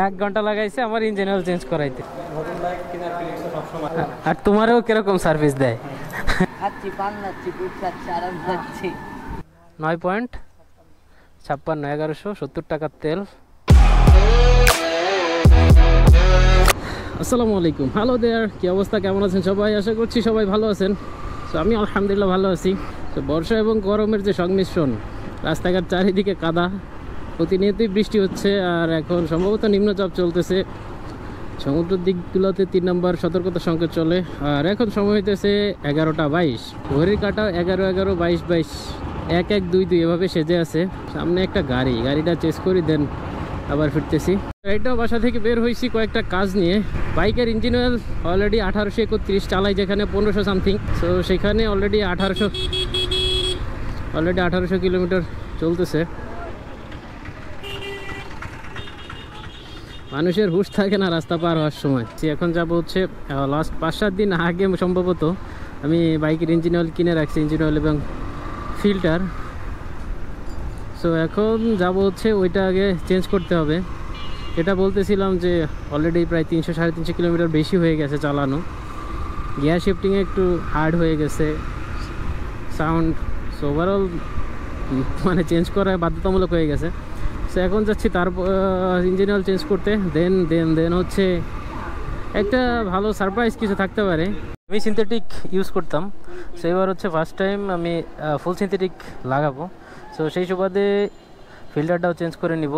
1 ঘন্টা লাগাইছে আমার ইঞ্জিন অয়েল চেঞ্জ করাইতে। আর তোমারও কিরকম সার্ভিস দেয়? 9.56 1170 টাকার তেল। আসসালামু আলাইকুম, হ্যালো দেয়ার, কি অবস্থা, কেমন আছেন সবাই? আশা করছি সবাই ভালো আছেন। তো আমি আলহামদুলিল্লাহ ভালো আছি। তো বর্ষা এবং গরমের যে সংমিশ্রণ, রাস্তাঘাট চারিদিকে কাদা, প্রতিনিয়তই বৃষ্টি হচ্ছে। আর এখন সম্ভবত নিম্নচাপ চলতেছে, সমুদ্রের দিকগুলোতে 3 নম্বর সতর্কতা সংকেত চলে। আর এখন সময় হইতেছে 11টা 22, ঘড়ির কাটা 11 11 22 22 1 1 2 2 এভাবে সেজে আছে। সামনে একটা গাড়িটা চেস করি, দেন আবার ফিরতেছি। এইটাও বাসা থেকে বের হয়েছি কয়েকটা কাজ নিয়ে। বাইকের ইঞ্জিন অয়েল অলরেডি 1831 চালাই, যেখানে 1500 সামথিং। সো সেখানে অলরেডি 1800 কিলোমিটার চলতেছে। মানুষের হুঁশ থাকে না রাস্তা পার হওয়ার সময়। এখন যাবো হচ্ছে লাস্ট 5-7 দিন আগে সম্ভবত আমি বাইকের ইঞ্জিন অয়েল কিনে রাখছি, ইঞ্জিন অয়েল এবং ফিল্টার। সো এখন যাব হচ্ছে ওইটা আগে চেঞ্জ করতে হবে। এটা বলতেছিলাম যে অলরেডি প্রায় 300-350 কিলোমিটার বেশি হয়ে গেছে চালানো। গিয়ার শিফটিংয়ে একটু হার্ড হয়ে গেছে সাউন্ড। সো ওভারঅল মানে চেঞ্জ করা বাধ্যতামূলক হয়ে গেছে। সো এখন যাচ্ছি তার ইঞ্জিন অয়েল চেঞ্জ করতে। দেন হচ্ছে একটা ভালো সারপ্রাইজ কিছু থাকতে পারে। আমি সিনথেটিক ইউজ করতাম, সো এবার হচ্ছে ফার্স্ট টাইম আমি ফুল সিনথেটিক লাগাবো। সো সেই সুবাদে ফিল্টারটাও চেঞ্জ করে নিব,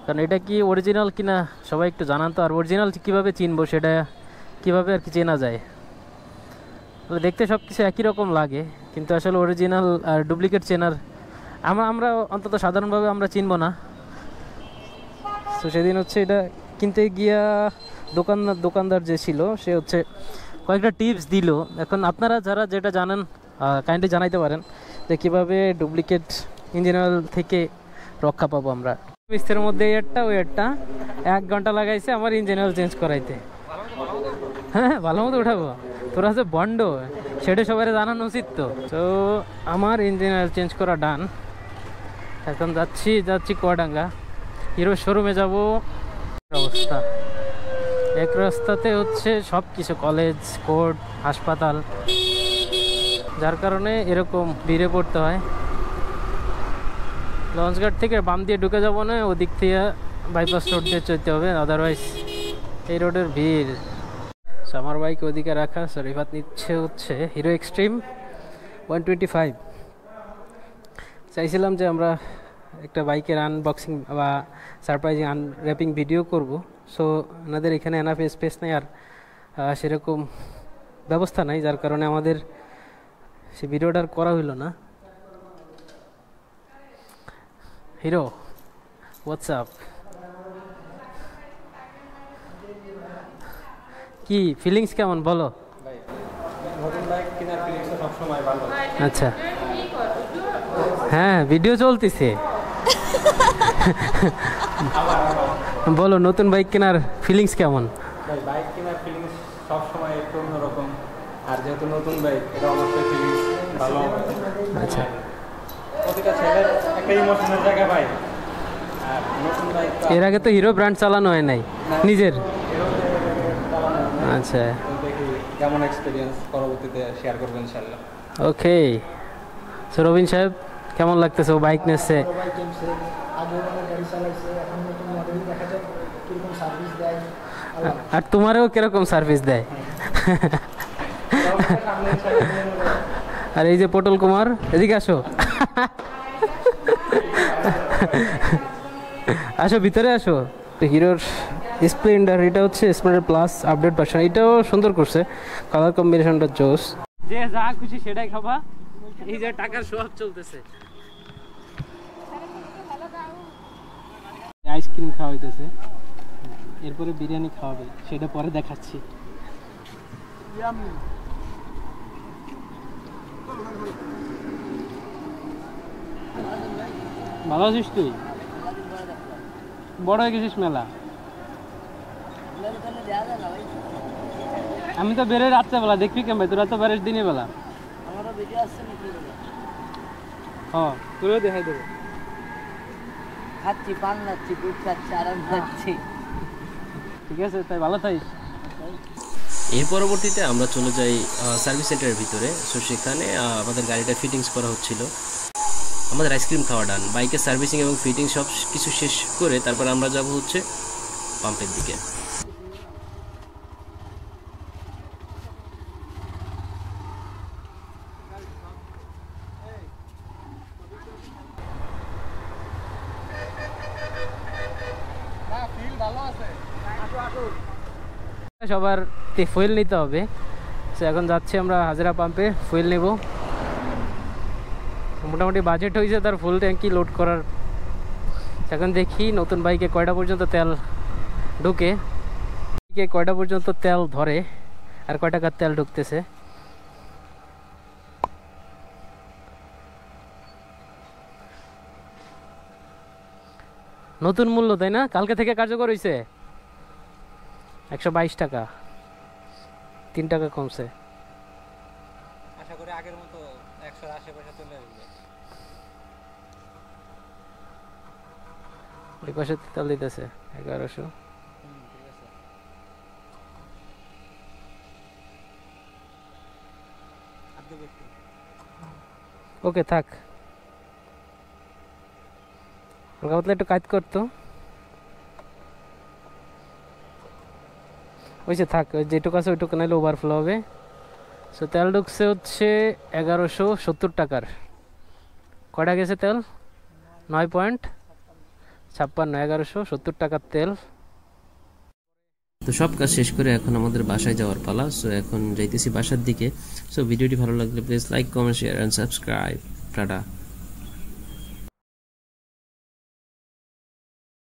কারণ এটা কি অরিজিনাল কিনা সবাই একটু জানান তো। আর অরিজিনাল কীভাবে চিনবো, সেটা কীভাবে আর কি চেনা যায়? দেখতে সব কিছু একই রকম লাগে, কিন্তু আসলে অরিজিনাল আর ডুপ্লিকেট চেনার আমরা অন্তত সাধারণভাবে আমরা চিনব না। তো সেদিন হচ্ছে এটা কিনতে গিয়া দোকানদার যে ছিল, সে হচ্ছে কয়েকটা টিপস দিল। এখন আপনারা যারা যেটা জানেন কাইন্ডলি জানাইতে পারেন যে কীভাবে ডুপ্লিকেট ইঞ্জিন অয়েল থেকে রক্ষা পাবো আমরা। মিস্ত্রির মধ্যে ওই একটা 1 ঘন্টা লাগাইছে আমার ইঞ্জিন অয়েল চেঞ্জ করাইতে। হ্যাঁ, ভালো মতো উঠাবো। তোরা যে বন্ড, সেটা সবাই জানানো উচিত তো। তো আমার ইঞ্জিন অয়েল চেঞ্জ করা ডান। এখন যাচ্ছি কুয়াডাঙ্গা হিরো শোরুমে যাব। অবস্থা এক রাস্তাতে হচ্ছে সব কিছু, কলেজ, কোর্ট, হাসপাতাল, যার কারণে এরকম ভিড়ে পড়তে হয়। লঞ্চঘাট থেকে বাম দিয়ে ঢুকে যাবো না, ওদিক থেকে বাইপাস রোড দিয়ে চলতে হবে, আদারওয়াইজ এই রোডের ভিড়। আমার বাইক ওদিকে রাখা। রিফাত নিচ্ছে হচ্ছে হিরো এক্সট্রিম 125। চাইছিলাম যে আমরা একটা বাইকের আনবক্সিং বা সারপ্রাইজিং আনর্যাপিং ভিডিও করব। সো ওনাদের এখানে এনাফ স্পেস নেই, আর সেরকম ব্যবস্থা নাই, যার কারণে আমাদের সে ভিডিওটা করা হইল না। হিরো, হোয়াটসঅ্যাপ, কি ফিলিংস কেমন বলো? আচ্ছা, হ্যাঁ ভিডিও চলতেছে। বলো, নতুন বাইক কেনার ফিলিংস কেমন? বাইক কেনার ফিলিংস সবসময় একটু অন্যরকম, আর যেহেতু নতুন বাইক, এটা অবশ্যই ফিলিংস ভালো হবে। আচ্ছা, প্রতিটা ছেলের একটা ইমোশনের জায়গা বাইক। আর নতুন বাইক, এর আগে তো হিরো ব্র্যান্ড চালানো হয় নাই নিজের। আচ্ছা, দেখি কেমন এক্সপিরিয়েন্স পরবর্তীতে শেয়ার করবো ইনশাল্লাহ। ওকে। সো রবিন সাহেব, কেমন লাগতেছে? ও বাইক নিচ্ছে, আর তোমারও কিরকম সার্ভিস দেয়? আর এই যে পটল কুমার, এদিকে আসো। আসো, ভিতরে আসো। হিরোর স্প্লেন্ডার, এটা হচ্ছে স্প্লেন্ডার প্লাস আপডেট ভার্সন। এটাও সুন্দর করছে, কালার কম্বিনেশনটা জোস। যে যা খুশি সেটাই খাবা, এই যে টাকার সোয়াব চলতেছে। আইসক্রিম খাওয়া হইতেছে, এরপরে বিরিয়ানি খাওয়াবে, সেটা পরে দেখাচ্ছি। ভালো আছিস তুই? বড় হয়ে গেছিস মেলা। আমি তো বেরোয় রাত্রেবেলা, দেখবি কেমন? তোরা তো বেরোস দিনের বেলা। হ্যাঁ, তোরেও দেখাই দেবো। খাচ্ছি, পান খাচ্ছি, দুধ খাচ্ছি, আরাম খাচ্ছি। ঠিক আছে, তাই ভালো থাকিস। এর পরবর্তীতে আমরা চলে যাই সার্ভিস সেন্টারের ভিতরে। সো সেখানে আমাদের গাড়িটা ফিটিংস করা হচ্ছিল। আমাদের আইসক্রিম খাওয়া ডান, বাইকের সার্ভিসিং এবং ফিটিং সব কিছু শেষ করে তারপর আমরা যাব হচ্ছে পাম্পের দিকে। সবার ফুয়েল নিতে হবে। সো এখন যাচ্ছি আমরা হাজরা পাম্পে ফুয়েল নেব। মোটামুটি বাজেট হয়েছে তার ফুল ট্যাঙ্কি লোড করার। এখন দেখি নতুন বাইকে কয়টা পর্যন্ত তেল ঢুকে, কয়টা পর্যন্ত তেল ধরে, আর কয় টাকার তেল ঢুকতেছে। নতুন মূল্য তাই না? কালকে থেকে কার্যকর হয়েছে। 122 টাকা, 3 টাকা কমছে। আশা করি আগের মতো 100 আশেপাশে চলে আসবে। ওই পাশে তেল দিতেছে 1100। ঠিক আছে। ওকে থাক, হালকা পাতলা একটু কাজ করতো। ওইসে থাক, যেটুকু আছে ওইটুকু নাইলে ওভারফ্লো হবে। সো তেল ঢুকছে হচ্ছে 1170 টাকার। কয়টা গেছে তেল? 9.56, 1170 টাকার তেল। তো সব কাজ শেষ করে এখন আমাদের বাসায় যাওয়ার পালা। সো এখন যাইতেছি বাসার দিকে। সো ভিডিওটি ভালো লাগলে please like, comment, share and subscribe. Tata.